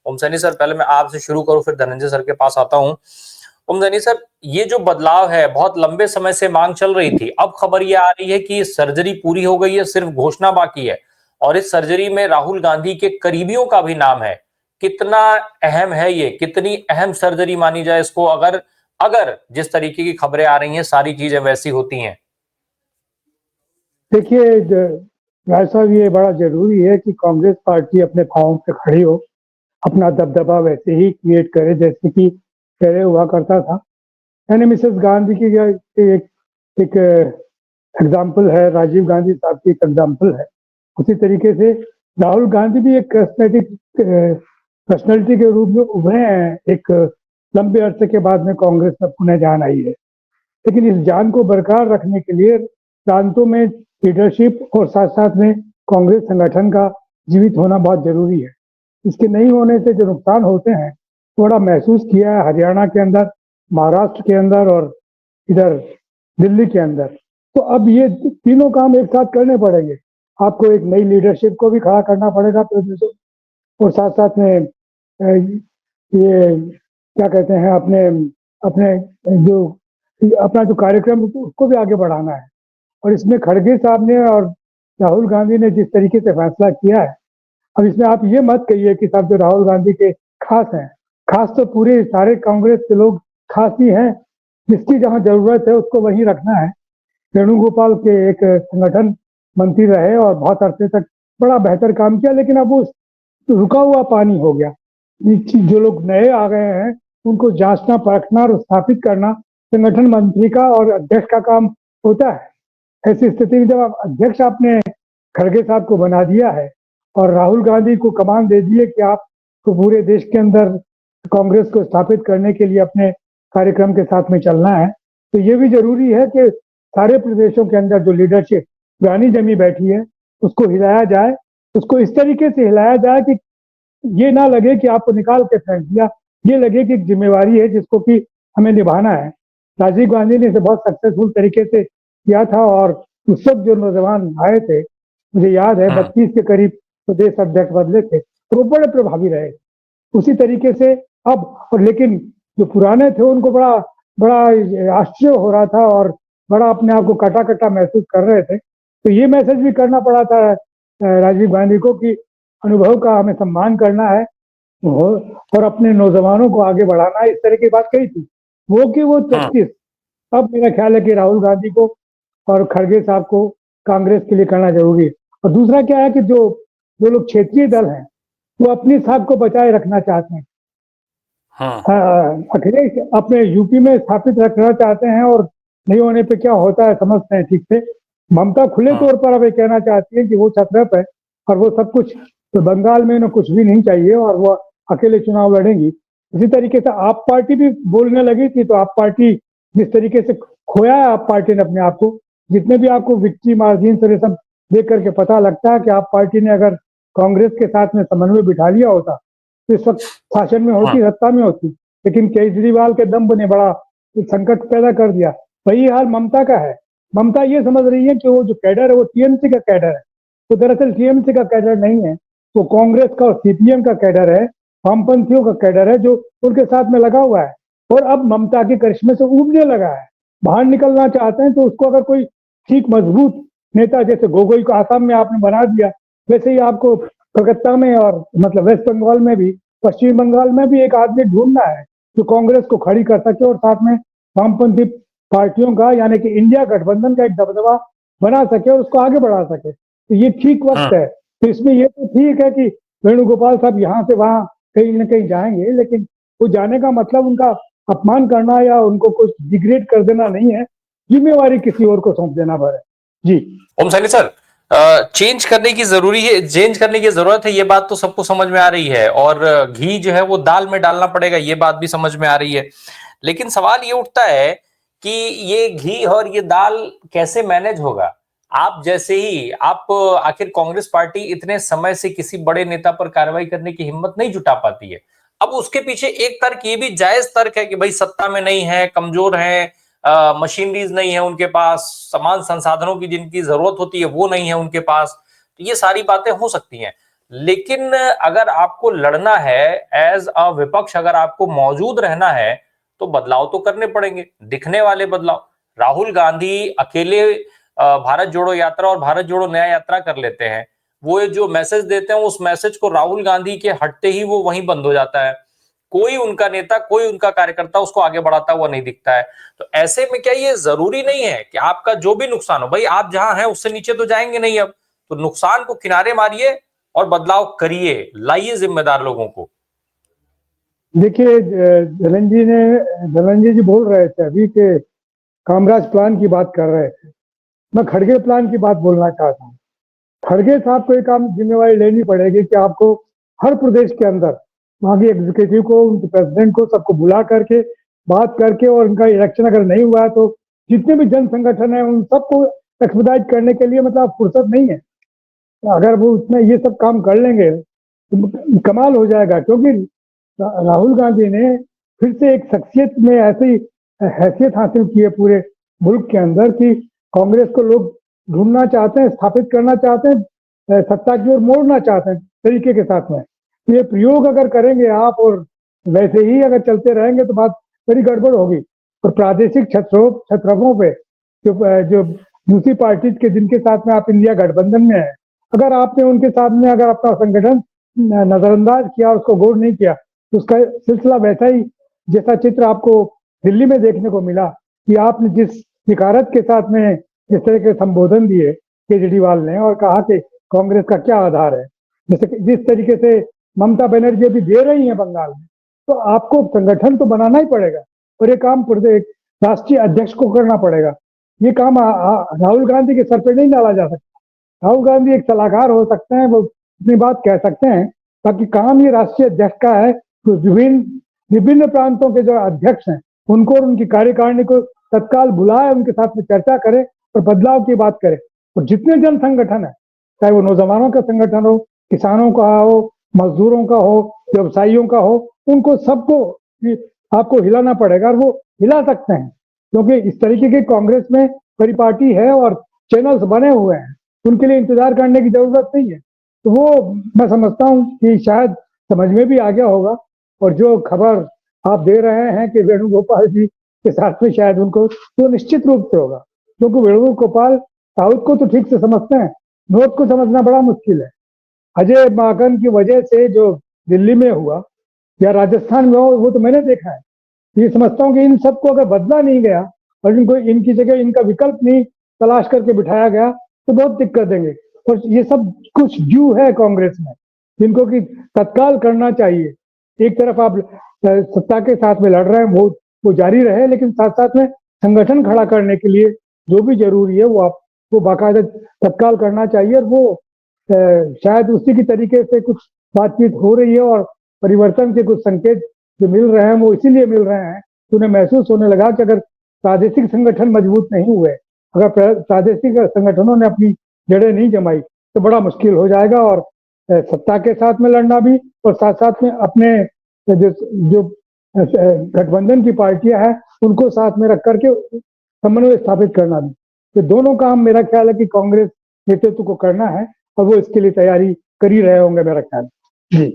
ओम Saini sir, पहले मैं आपसे शुरू करूं, फिर धनंजय सर के पास आता हूं। ओम सैनी सर, ये जो बदलाव है बहुत लंबे समय से मांग चल रही थी, अब खबर ये आ रही है कि सर्जरी पूरी हो गई है, सिर्फ घोषणा बाकी है, और इस सर्जरी में राहुल गांधी के करीबियों का भी नाम है। कितना अहम है ये, कितनी अहम सर्जरी मानी जाए इसको, अगर अगर जिस तरीके की खबरें आ रही हैं सारी चीजें वैसी होती हैं? देखिए राय साहब, ये बड़ा जरूरी है कि कांग्रेस पार्टी अपने पांव पे खड़ी हो, अपना दबदबा वैसे ही क्रिएट करे जैसे कि पहले हुआ करता था। यानी मिसेस गांधी की एक एग्जाम्पल है, राजीव गांधी साहब की एक एग्जाम्पल है। उसी तरीके से राहुल गांधी भी एक कॉस्मेटिक पर्सनैलिटी के रूप में उभरे हैं एक लंबे अरसे के बाद में कांग्रेस में पुनः जान आई है। लेकिन इस जान को बरकरार रखने के लिए प्रांतों में लीडरशिप और साथ साथ में कांग्रेस संगठन का जीवित होना बहुत जरूरी है। इसके नहीं होने से जो नुकसान होते हैं थोड़ा महसूस किया है हरियाणा के अंदर, महाराष्ट्र के अंदर और इधर दिल्ली के अंदर। तो अब ये तीनों काम एक साथ करने पड़ेंगे। आपको एक नई लीडरशिप को भी खड़ा करना पड़ेगा प्रदेशों, और साथ साथ में ये क्या कहते हैं अपने अपने जो अपना जो कार्यक्रम उसको भी आगे बढ़ाना है। और इसमें खड़गे साहब ने और राहुल गांधी ने जिस तरीके से फैसला किया है, अब इसमें आप ये मत कहिए कि साहब जो राहुल गांधी के खास हैं, खास तो पूरे सारे कांग्रेस के लोग खास ही हैं। जिसकी जहां जरूरत है उसको वहीं रखना है। वेणुगोपाल के एक संगठन मंत्री रहे और बहुत अरसे तक बड़ा बेहतर काम किया, लेकिन अब वो रुका हुआ पानी हो गया। जो लोग नए आ गए हैं उनको जांचना, परखना और स्थापित करना संगठन मंत्री का और अध्यक्ष का काम होता है। ऐसी स्थिति में जब आप अध्यक्ष आपने खड़गे साहब को बना दिया है और राहुल गांधी को कमान दे दिए कि आपको पूरे देश के अंदर कांग्रेस को स्थापित करने के लिए अपने कार्यक्रम के साथ में चलना है, तो ये भी जरूरी है कि सारे प्रदेशों के अंदर जो लीडरशिप पुरानी जमी बैठी है उसको हिलाया जाए। उसको इस तरीके से हिलाया जाए कि ये ना लगे कि आपको निकाल के फेंक दिया, ये लगे कि जिम्मेवारी है जिसको कि हमें निभाना है। राजीव गांधी ने इसे बहुत सक्सेसफुल तरीके से किया था और उस वक्त जो नौजवान आए थे, मुझे याद है 32 के करीब प्रदेश अध्यक्ष बदले थे, तो वो बड़े प्रभावी रहे। उसी तरीके से अब और लेकिन जो पुराने थे उनको बड़ा बड़ा आश्चर्य हो रहा था और बड़ा अपने आप को कटा कटा महसूस कर रहे थे। तो ये मैसेज भी करना पड़ा था राजीव गांधी को कि अनुभव का हमें सम्मान करना है और अपने नौजवानों को आगे बढ़ाना है। इस तरह की बात कही थी वो कि वो 33 अब मेरा ख्याल है कि राहुल गांधी को और खड़गे साहब को कांग्रेस के लिए करना जरूरी है। और दूसरा क्या है कि जो जो लोग क्षेत्रीय दल हैं वो अपनी साख को बचाए रखना चाहते हैं। अखिलेश अपने यूपी में स्थापित रखना चाहते हैं और नहीं होने पे क्या होता है समझते हैं ठीक से। ममता खुले तौर पर अब ये कहना चाहती है कि वो छत्रप है और वो सब कुछ, तो बंगाल में ना कुछ भी नहीं चाहिए और वो अकेले चुनाव लड़ेंगी। इसी तरीके से आप पार्टी भी बोलने लगी थी, तो आप पार्टी जिस तरीके से खोया है आप पार्टी ने अपने आप को, जितने भी आपको विक्ट्री मार्जिन से सब देख करके पता लगता है कि आप पार्टी ने अगर कांग्रेस के साथ में समन्वय बिठा लिया होता तो इस वक्त शासन में होती, सत्ता में होती। लेकिन केजरीवाल के दम्भ ने बड़ा संकट पैदा कर दिया। वही हाल ममता का है। ममता ये समझ रही है कि वो जो कैडर है वो टीएमसी का कैडर है, तो दरअसल टीएमसी का कैडर नहीं है, वो कांग्रेस का और सीपीएम का कैडर है, वामपंथियों का कैडर है जो उनके साथ में लगा हुआ है। और अब ममता के करिश्मे से उबने लगा है, बाहर निकलना चाहते हैं। तो उसको अगर कोई ठीक मजबूत नेता, जैसे गोगोई को आसाम में आपने बना दिया, वैसे ही आपको कलकत्ता में और मतलब वेस्ट बंगाल में भी, पश्चिम बंगाल में भी एक आदमी ढूंढना है जो कांग्रेस को खड़ी कर सके और साथ में वामपंथी पार्टियों का यानी कि इंडिया गठबंधन का एक दबदबा बना सके और उसको आगे बढ़ा सके। तो ये ठीक वक्त है। तो इसमें ये तो ठीक है कि वेणुगोपाल साहब यहाँ से वहां कहीं ना कहीं जाएंगे, लेकिन वो जाने का मतलब उनका अपमान करना या उनको कुछ डिग्रेड कर देना नहीं है, जिम्मेवारी किसी और को सौंप देना भर है। जी ओम सैनी सर, चेंज करने की जरूरी है, चेंज करने की जरूरत है, ये बात तो सबको समझ में आ रही है, और घी जो है वो दाल में डालना पड़ेगा, ये बात भी समझ में आ रही है। लेकिन सवाल ये उठता है कि ये घी और ये दाल कैसे मैनेज होगा? आप जैसे ही आप आखिर कांग्रेस पार्टी इतने समय से किसी बड़े नेता पर कार्रवाई करने की हिम्मत नहीं जुटा पाती है। अब उसके पीछे एक तर्क ये भी जायज तर्क है कि भाई सत्ता में नहीं है, कमजोर है, मशीनरीज नहीं है उनके पास, समान संसाधनों की जिनकी जरूरत होती है वो नहीं है उनके पास, तो ये सारी बातें हो सकती हैं। लेकिन अगर आपको लड़ना है एज अ विपक्ष, अगर आपको मौजूद रहना है, तो बदलाव तो करने पड़ेंगे, दिखने वाले बदलाव। राहुल गांधी अकेले भारत जोड़ो यात्रा और भारत जोड़ो नया यात्रा कर लेते हैं, वो जो मैसेज देते हैं उस मैसेज को राहुल गांधी के हटते ही वो वहीं बंद हो जाता है। कोई उनका नेता, कोई उनका कार्यकर्ता उसको आगे बढ़ाता हुआ नहीं दिखता है। तो ऐसे में क्या ये जरूरी नहीं है कि आपका जो भी नुकसान हो, भाई आप जहां हैं उससे नीचे तो जाएंगे नहीं, अब तो नुकसान को किनारे मारिए और बदलाव करिए, लाइए जिम्मेदार लोगों को। देखिए, धनंजय जी बोल रहे थे अभी कि कामराज प्लान की बात कर रहे थे। मैं खड़गे प्लान की बात बोलना चाहता हूँ। खड़गे साहब को एक काम जिम्मेवारी लेनी पड़ेगी कि आपको हर प्रदेश के अंदर वहाँ की एग्जीक्यूटिव को, उनके प्रेसिडेंट को, सबको बुला करके बात करके, और उनका इलेक्शन अगर नहीं हुआ है तो जितने भी जन संगठन है उन सबको एक्सपेडाइट करने के लिए मतलब फुर्सत नहीं है। अगर वो उसमें ये सब काम कर लेंगे तो कमाल हो जाएगा, क्योंकि राहुल गांधी ने फिर से एक शख्सियत में ऐसी हैसियत हासिल की है पूरे मुल्क के अंदर कि कांग्रेस को लोग ढूंढना चाहते हैं, स्थापित करना चाहते हैं, सत्ता की ओर मोड़ना चाहते हैं तरीके के साथ में। तो ये प्रयोग अगर करेंगे आप और वैसे ही अगर चलते रहेंगे तो बात बड़ी गड़बड़ होगी। और प्रादेशिक छत्रपों पे जो दूसरी पार्टी के जिनके साथ में आप इंडिया गठबंधन में है, अगर आपने उनके साथ में अगर अपना संगठन नजरअंदाज किया, उसको गौर नहीं किया, तो उसका सिलसिला वैसा ही जैसा चित्र आपको दिल्ली में देखने को मिला कि आपने जिस शिकारत के साथ में इस तरह के संबोधन दिए केजरीवाल ने और कहा कि कांग्रेस का क्या आधार है, जैसे जिस तरीके से ममता बनर्जी अभी दे रही है बंगाल में, तो आपको संगठन तो बनाना ही पड़ेगा और ये काम राष्ट्रीय अध्यक्ष को करना पड़ेगा। ये काम राहुल गांधी के सर पे नहीं डाला जा सकता। राहुल गांधी एक सलाहकार हो सकते हैं, वो अपनी बात कह सकते हैं, बाकी काम ये राष्ट्रीय अध्यक्ष का है। तो विभिन्न विभिन्न प्रांतों के जो अध्यक्ष हैं उनको और उनकी कार्यकारिणी को तत्काल बुलाए, उनके साथ में चर्चा करे और बदलाव की बात करे। और जितने जन संगठन है, चाहे वो नौजवानों का संगठन हो, किसानों का हो, मजदूरों का हो, व्यवसायियों का हो, उनको सबको आपको हिलाना पड़ेगा और वो हिला सकते हैं, क्योंकि इस तरीके की कांग्रेस में परिपाटी है और चैनल्स बने हुए हैं, उनके लिए इंतजार करने की जरूरत नहीं है। तो वो मैं समझता हूँ कि शायद समझ में भी आ गया होगा। और जो खबर आप दे रहे हैं कि वेणुगोपाल जी के साथ में शायद उनको, तो निश्चित रूप से होगा, क्योंकि वेणुगोपाल साउथ को तो ठीक से समझते हैं, नॉर्थ को समझना बड़ा मुश्किल है। अजय माकन की वजह से जो दिल्ली में हुआ या राजस्थान में हो, वो तो मैंने देखा है। ये समझता हूँ कि इन सबको अगर बदला नहीं गया और इनको इनकी जगह इनका विकल्प नहीं तलाश करके बिठाया गया तो बहुत दिक्कत देंगे। और ये सब कुछ व्यू है कांग्रेस में जिनको कि तत्काल करना चाहिए। एक तरफ आप सत्ता के साथ में लड़ रहे हैं, वो जारी रहे, लेकिन साथ साथ में संगठन खड़ा करने के लिए जो भी जरूरी है वो आपको बाकायदा तत्काल करना चाहिए। और वो शायद उसी की तरीके से कुछ बातचीत हो रही है और परिवर्तन के कुछ संकेत जो मिल रहे हैं वो इसीलिए मिल रहे हैं कि उन्हें महसूस होने लगा कि अगर प्रादेशिक संगठन मजबूत नहीं हुए, अगर प्रादेशिक संगठनों ने अपनी जड़ें नहीं जमाई, तो बड़ा मुश्किल हो जाएगा। और सत्ता के साथ में लड़ना भी और साथ साथ में अपने जो गठबंधन की पार्टियां हैं उनको साथ में रख करके समन्वय स्थापित करना भी, तो दोनों काम मेरा ख्याल है कि कांग्रेस नेतृत्व को करना है और वो इसके लिए तैयारी कर ही रहे होंगे मेरा ख्याल। जी।